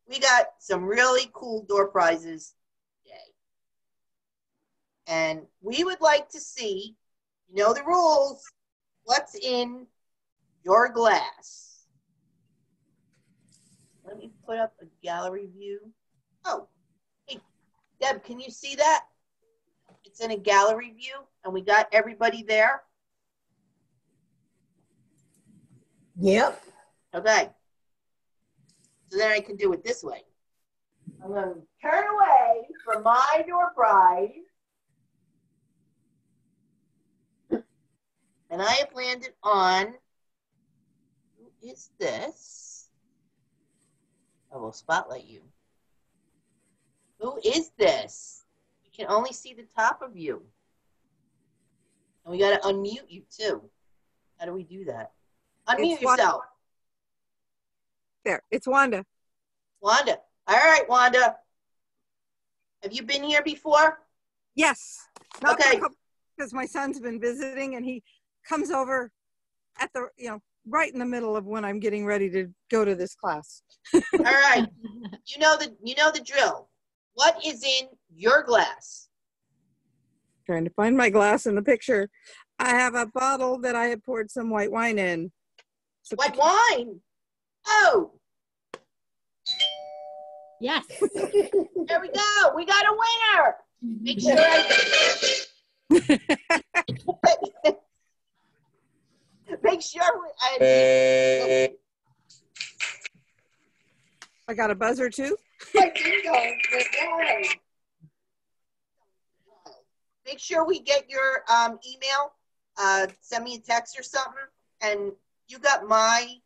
We got some really cool door prizes today. And we would like to see, you know the rules, what's in your glass. Let me put up a gallery view. Oh, hey, Deb, can you see that? It's in a gallery view, and we got everybody there. Yep. Okay. So then I can do it this way. I'm going to turn away from my door prize. And I have landed on, who is this? I will spotlight you. Who is this? You can only see the top of you. And we got to unmute you too. How do we do that? Unmute yourself. There, it's Wanda. Wanda. All right, Wanda. Have you been here before? Yes. Not okay. Because my son's been visiting and he comes over at the, right in the middle of when I'm getting ready to go to this class. All right. You know the drill. What is in your glass? Trying to find my glass in the picture. I have a bottle that I had poured some white wine in. So white wine? Oh. Yes. There we go. We got a winner. Make sure make sure I got a buzzer too. Make sure we get your email. Send me a text or something. And you got my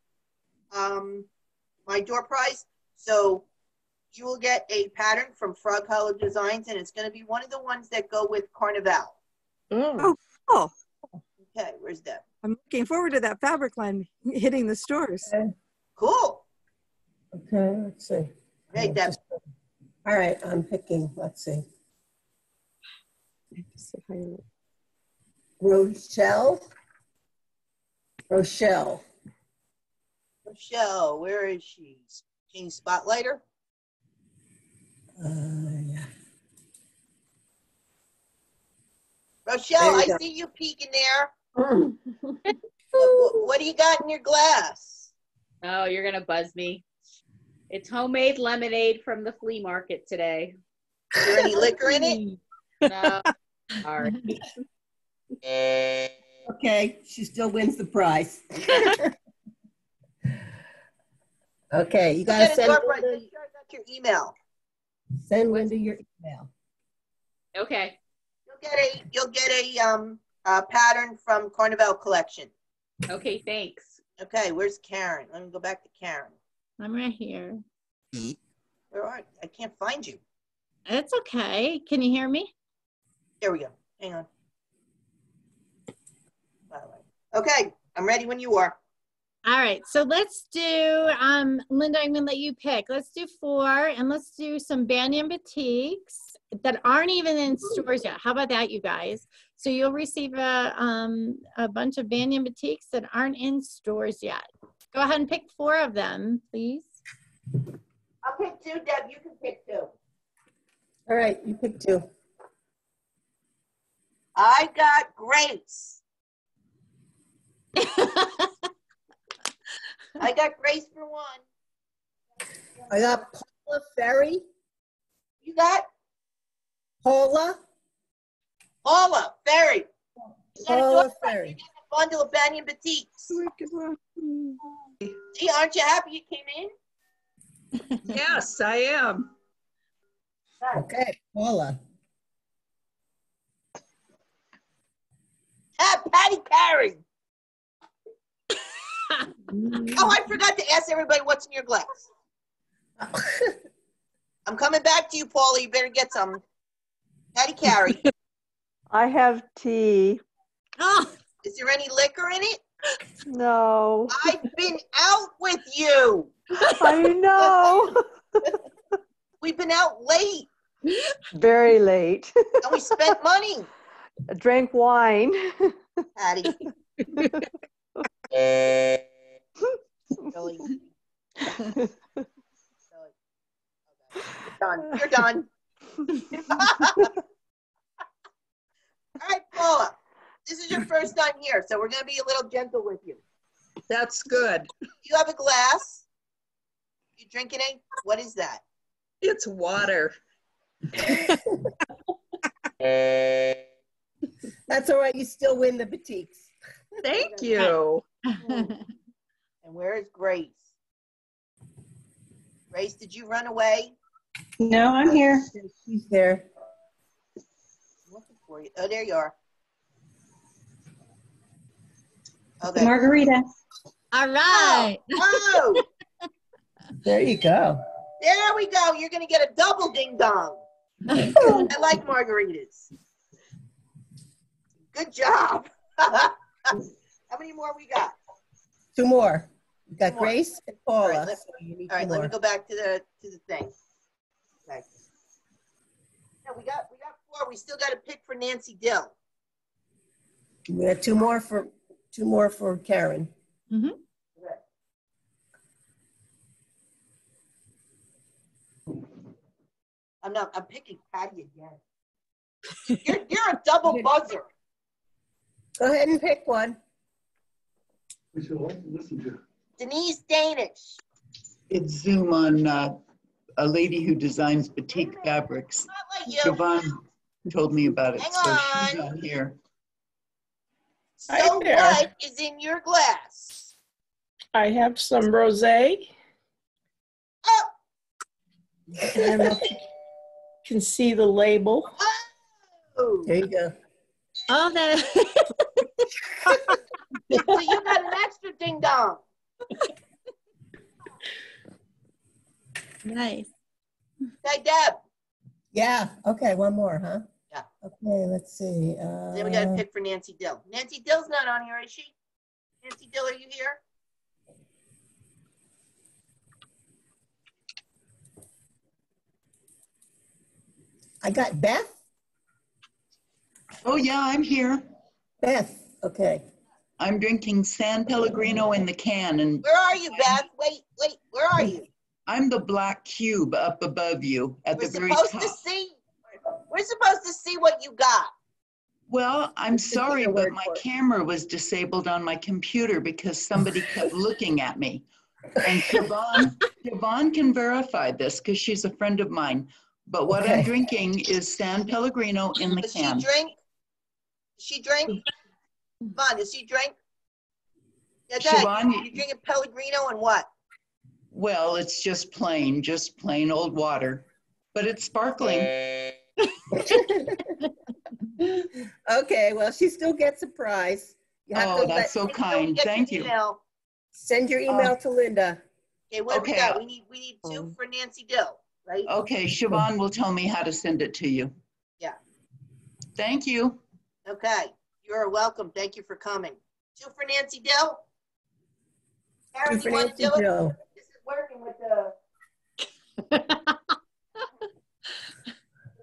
my door prize. So you will get a pattern from Frog Hollow Designs, and it's going to be one of the ones that go with Carnival. Oh, cool. Okay, where's that? I'm looking forward to that fabric line hitting the stores. Okay. Cool. Okay, let's see. Hey, Deb. All right, I'm picking, let's see. Rochelle. Rochelle, where is she? Can you spotlight her? Yeah. Rochelle, I see you peeking there. What do you got in your glass? Oh, you're going to buzz me. It's homemade lemonade from the flea market today. Is there any liquor in it? No. Sorry. Okay, she still wins the prize. Okay, you gotta send Linda, your email. Send Linda your email. Okay. You'll get a pattern from Carnival Collection. Okay, thanks. Okay, where's Karen? Let me go back to Karen. I'm right here. Where are you? I can't find you. It's okay. Can you hear me? There we go. Hang on. Okay, I'm ready when you are. All right, so let's do, Linda, I'm gonna let you pick. Let's do 4, and let's do some Banyan Batiks that aren't even in stores yet. How about that, you guys? So you'll receive a bunch of Banyan Batiks that aren't in stores yet. Go ahead and pick 4 of them, please. I'll pick 2, Deb, you can pick 2. All right, you pick 2. I got Grace. I got Grace for 1. I got Paula Ferry. You got? Paula. Paula Ferry. Paula Ferry. A bundle of Banyan Batiks. Gee, aren't you happy you came in? Yes, I am. Okay, Paula. Patty Carey. Oh, I forgot to ask everybody what's in your glass. I'm coming back to you, Paula. You better get some. Patty Carey. I have tea. Oh, Is there any liquor in it? No. I've been out with you. I know. We've been out late. Very late. And we spent money. I drank wine. Patty. Silly. Silly. Okay. You're done. You're done. All right, Paula. This is your first time here, so we're going to be a little gentle with you. That's good. You have a glass. You drinking it? What is that? It's water. That's all right. You still win the Batiks. Thank you. And where is Grace? Grace, did you run away? No, I'm here. She's there. I'm looking for you. Oh, there you are. Okay. Margarita. all right. Oh, There you go. there we go. You're going to get a double ding dong. I like margaritas. Good job. How many more we got? 2 more. You got 2 more. Grace and All Paula. right, So you need 2 All right, let more. me go back to the thing. Okay. No, we got 4. We still got to pick for Nancy Dill. We got 2 more for Karen. Mm-hmm. Okay. I'm picking Patty again. You're a double buzzer. Go ahead and pick one. We should all listen to. Denise Danish. It's Zoom on a lady who designs batik fabrics. Not like you. Siobhan told me about it, Hang so on. she's on here. So Hi there. what is in your glass? I have some rosé. Oh, I don't know if you can see the label. oh. There you go. Oh, that. So you got an extra ding dong. Nice. Hey, Deb. Yeah. Okay. One more, huh? Yeah. Okay. Let's see. Then we got to pick for Nancy Dill. Nancy Dill's not on here, is she? Nancy Dill, are you here? I got Beth. Oh yeah, I'm here. Beth. Okay. I'm drinking San Pellegrino in the can, and Where are you, Beth? Wait, where are you? I'm the black cube up above you at We're the very supposed top. to see. We're supposed to see what you got. Well, I'm It's the sorry, clear but word my for it. camera was disabled on my computer because somebody kept looking at me. And Siobhan can verify this because she's a friend of mine. But what I'm Okay. drinking is San Pellegrino in the Does can. she drink? Does she drink? Come on, does she drink? Yeah, go ahead. Siobhan, You drinking Pellegrino and what? well, it's just plain old water, but it's sparkling. Okay. Well, she still gets a prize. You have Oh, to that's so Don't kind. get Thank your you. email. Send your email to Linda. Okay, what do we got? We need 2 for Nancy Dill, right? Okay, Siobhan will tell me how to send it to you. Yeah. Thank you. Okay, you're welcome. Thank you for coming. 2 for Nancy Dill. Karen, you want to do it? This is working with the.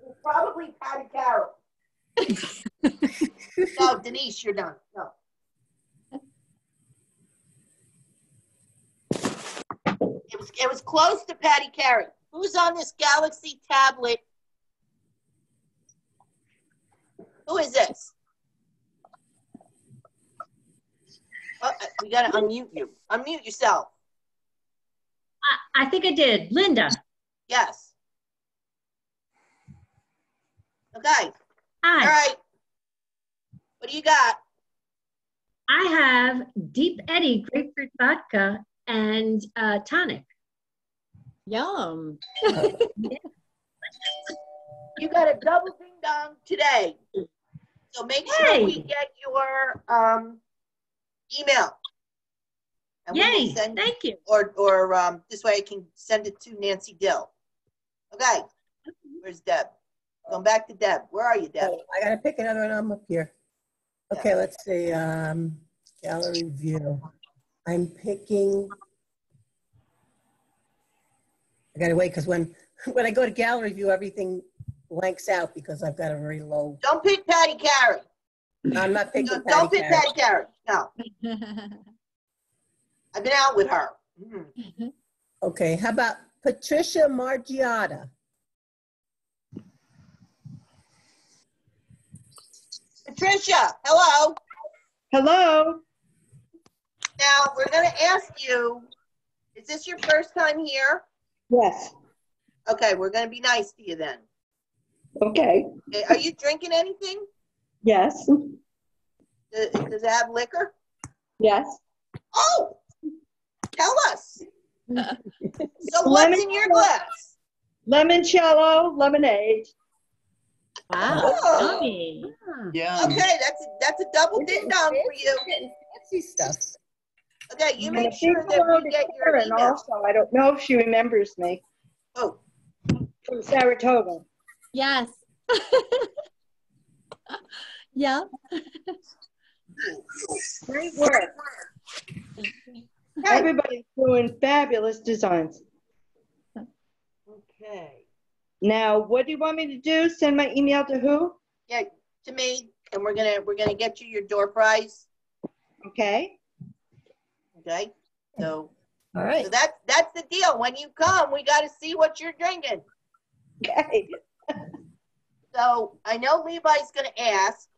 It's probably Patty Carroll. No, Denise, you're done. No. It was close to Patty Carey. Who's on this Galaxy tablet? Who is this? We got to unmute you. Unmute yourself. I think I did. Linda. Yes. Okay. Hi. All right. What do you got? I have Deep Eddy grapefruit vodka and tonic. Yum. You got a double ding dong today. So make sure we get your email. And Yay, thank you. Or this way I can send it to Nancy Dill. Okay, where's Deb? Going back to Deb. Where are you, Deb? Oh, I gotta pick another one. I'm up here. Okay, let's see. Gallery view. I'm picking. I gotta wait because when I go to gallery view, everything blanks out because I've got a very low. Don't pick Patty Carey. No, I'm not picking Patty Don't pick Carey. Patty Carey. No. I've been out with her. Okay, how about Patricia Margiotta? Patricia, hello. Hello. Now, we're going to ask you, is this your first time here? Yes. Okay, we're going to be nice to you then. Okay. Are you drinking anything? Yes. Does it have liquor? Yes. Oh, tell us. So what's in your glass? Limoncello, lemonade. Wow. Oh. Yummy. Yeah. Okay, that's a double ding dong for you. Fancy stuff. Okay, you make sure that we get your And email. also, I don't know if she remembers me. Oh. From Saratoga. Yes. Yeah. Great work. Everybody's doing fabulous designs. Okay. Now, what do you want me to do? Send my email to who? Yeah, to me, and we're gonna get you your door prize. Okay. Okay. So. All right. So that's the deal. When you come, we got to see what you're drinking. Okay. So I know Levi's going to ask.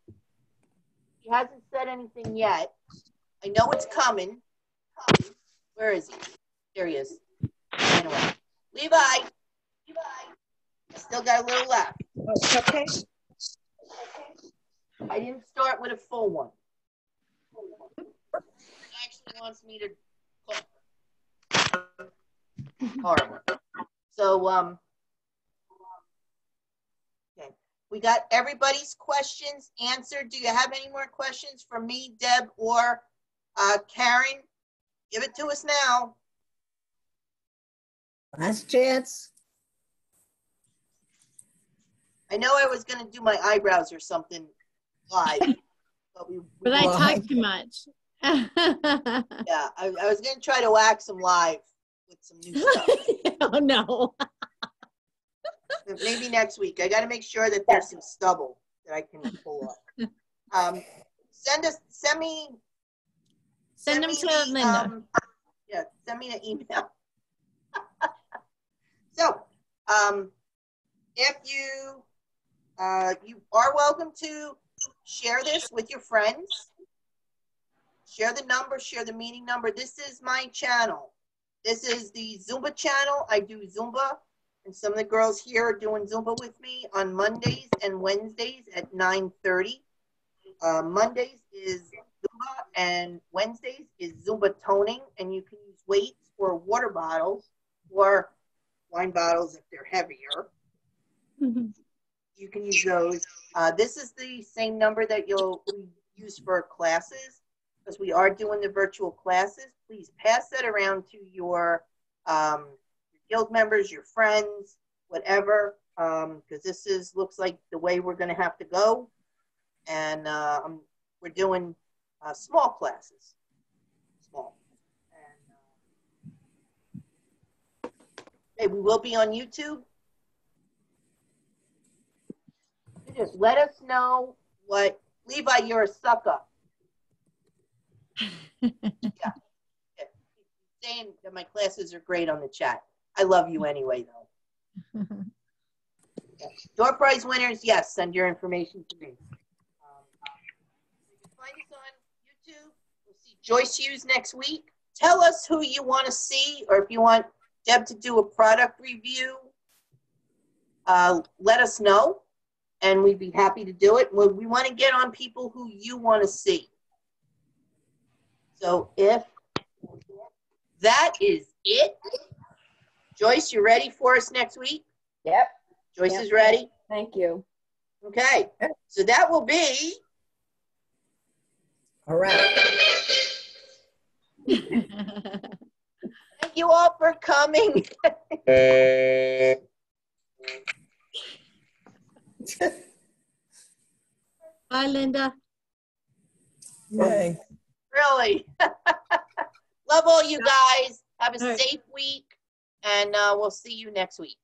He hasn't said anything yet. I know it's coming. Where is he? There he is. Anyway, Levi. I still got a little left. Okay. I didn't start with a full one. He actually wants me to cook. Horrible. So, okay. We got everybody's questions answered. Do you have any more questions from me, Deb, or Karen? Give it to us now. Last chance. I know I was going to do my eyebrows or something live. But I talk too much. Yeah, I was going to try to wax them live with some new stuff. Oh, no. Maybe next week. I got to make sure that there's some stubble that I can pull off. Send them to Linda. Yeah, send me an email. So, if you are welcome to share this with your friends. Share the number, share the meeting number. This is my channel. This is the Zumba channel. I do Zumba, and some of the girls here are doing Zumba with me on Mondays and Wednesdays at 9:30. Mondays is Zumba, and Wednesdays is Zumba toning, and you can use weights or water bottles or wine bottles if they're heavier. You can use those. This is the same number that we use for classes, because we are doing the virtual classes. please pass that around to your guild members, your friends, whatever, because this looks like the way we're going to have to go. And we're doing small classes. Small. And, hey, we will be on YouTube. Just let us know what, Levi, you're a sucker. Yeah. Saying that my classes are great on the chat. I love you anyway, though. Yeah. Door prize winners, yes, send your information to me. You can find us on YouTube. We'll see Joyce Hughes next week. Tell us who you want to see, or if you want Deb to do a product review, let us know, and we'd be happy to do it. We want to get on people who you want to see. So if that is it, Joyce, you ready for us next week? Yep. Joyce Yep. is ready? Thank you. Okay. So that will be... All right. Thank you all for coming. Bye, Linda. Okay. Really. Love all you guys. Have a All right. safe week, and we'll see you next week.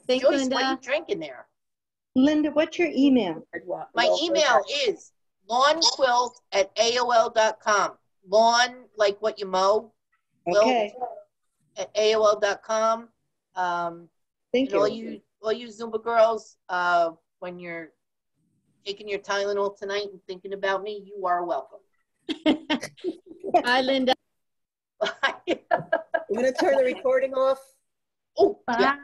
Thanks, Joyce, Linda. what are you drinking there? Linda, what's your email? My email is lawnquilt@aol.com. Lawn, like what you mow. Okay. At AOL.com. Thank and you. all you Zumba girls, when you're taking your Tylenol tonight and thinking about me, you are welcome. Bye, Linda. Bye. You want to turn the recording off? Oh, Bye. yeah.